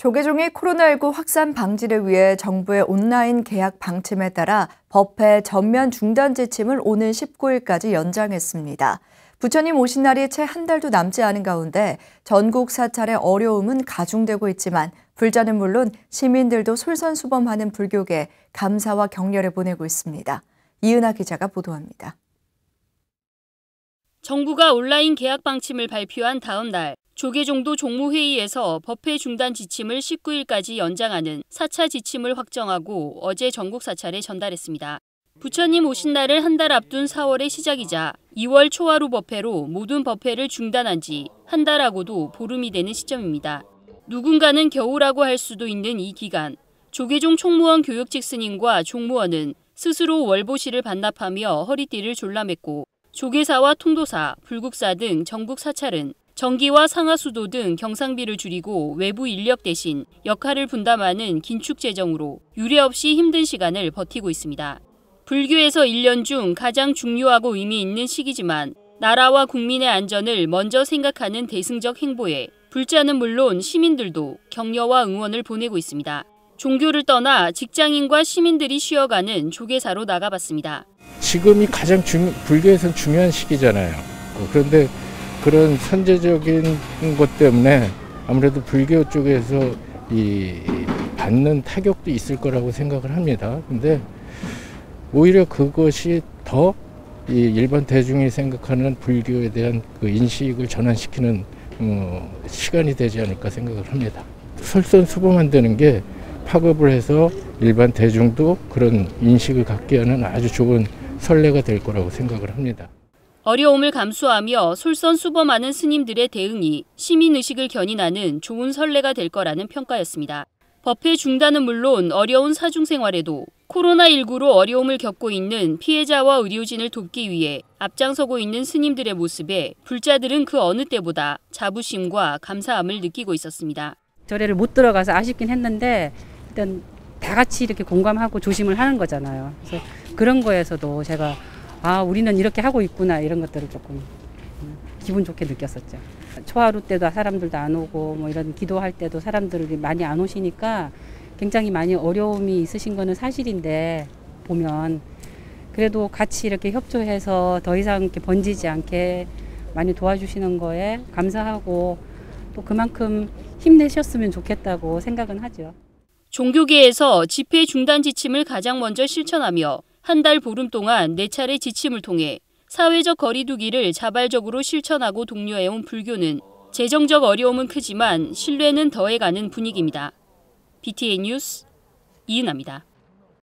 조계종이 코로나19 확산 방지를 위해 정부의 온라인 계약 방침에 따라 법회 전면 중단 지침을 오는 19일까지 연장했습니다. 부처님 오신 날이 채 한 달도 남지 않은 가운데 전국 사찰의 어려움은 가중되고 있지만 불자는 물론 시민들도 솔선수범하는 불교계에 감사와 격려를 보내고 있습니다. 이은하 기자가 보도합니다. 정부가 온라인 계약 방침을 발표한 다음 날 조계종도 종무회의에서 법회 중단 지침을 19일까지 연장하는 4차 지침을 확정하고 어제 전국 사찰에 전달했습니다. 부처님 오신 날을 한 달 앞둔 4월의 시작이자 2월 초하루 법회로 모든 법회를 중단한 지 한 달하고도 보름이 되는 시점입니다. 누군가는 겨우라고 할 수도 있는 이 기간, 조계종 총무원 교육직 스님과 종무원은 스스로 월보시를 반납하며 허리띠를 졸라맸고 조계사와 통도사, 불국사 등 전국 사찰은 전기와 상하수도 등 경상비를 줄이고 외부 인력 대신 역할을 분담하는 긴축 재정으로 유례없이 힘든 시간을 버티고 있습니다. 불교에서 1년 중 가장 중요하고 의미 있는 시기지만 나라와 국민의 안전을 먼저 생각하는 대승적 행보에 불자는 물론 시민들도 격려와 응원을 보내고 있습니다. 종교를 떠나 직장인과 시민들이 쉬어가는 조계사로 나가봤습니다. 지금이 가장 불교에서는 중요한 시기잖아요. 그런데 그런 선제적인 것 때문에 아무래도 불교 쪽에서 받는 타격도 있을 거라고 생각을 합니다. 근데 오히려 그것이 더 일반 대중이 생각하는 불교에 대한 그 인식을 전환시키는 시간이 되지 않을까 생각을 합니다. 솔선수범한다는 게 파급을 해서 일반 대중도 그런 인식을 갖게 하는 아주 좋은 선례가 될 거라고 생각을 합니다. 어려움을 감수하며 솔선수범하는 스님들의 대응이 시민의식을 견인하는 좋은 선례가 될 거라는 평가였습니다. 법회 중단은 물론 어려운 사중생활에도 코로나19로 어려움을 겪고 있는 피해자와 의료진을 돕기 위해 앞장서고 있는 스님들의 모습에 불자들은 그 어느 때보다 자부심과 감사함을 느끼고 있었습니다. 절에를 못 들어가서 아쉽긴 했는데 일단 다 같이 이렇게 공감하고 조심을 하는 거잖아요. 그래서 그런 거에서도 제가 우리는 이렇게 하고 있구나 이런 것들을 조금 기분 좋게 느꼈었죠. 초하루 때도 사람들도 안 오고 뭐 이런 기도할 때도 사람들이 많이 안 오시니까 굉장히 많이 어려움이 있으신 거는 사실인데 보면 그래도 같이 이렇게 협조해서 더 이상 이렇게 번지지 않게 많이 도와주시는 거에 감사하고 또 그만큼 힘내셨으면 좋겠다고 생각은 하죠. 종교계에서 집회 중단 지침을 가장 먼저 실천하며 한 달 보름 동안 4차례 지침을 통해 사회적 거리 두기를 자발적으로 실천하고 독려해온 불교는 재정적 어려움은 크지만 신뢰는 더해가는 분위기입니다. BTN 뉴스 이은하입니다.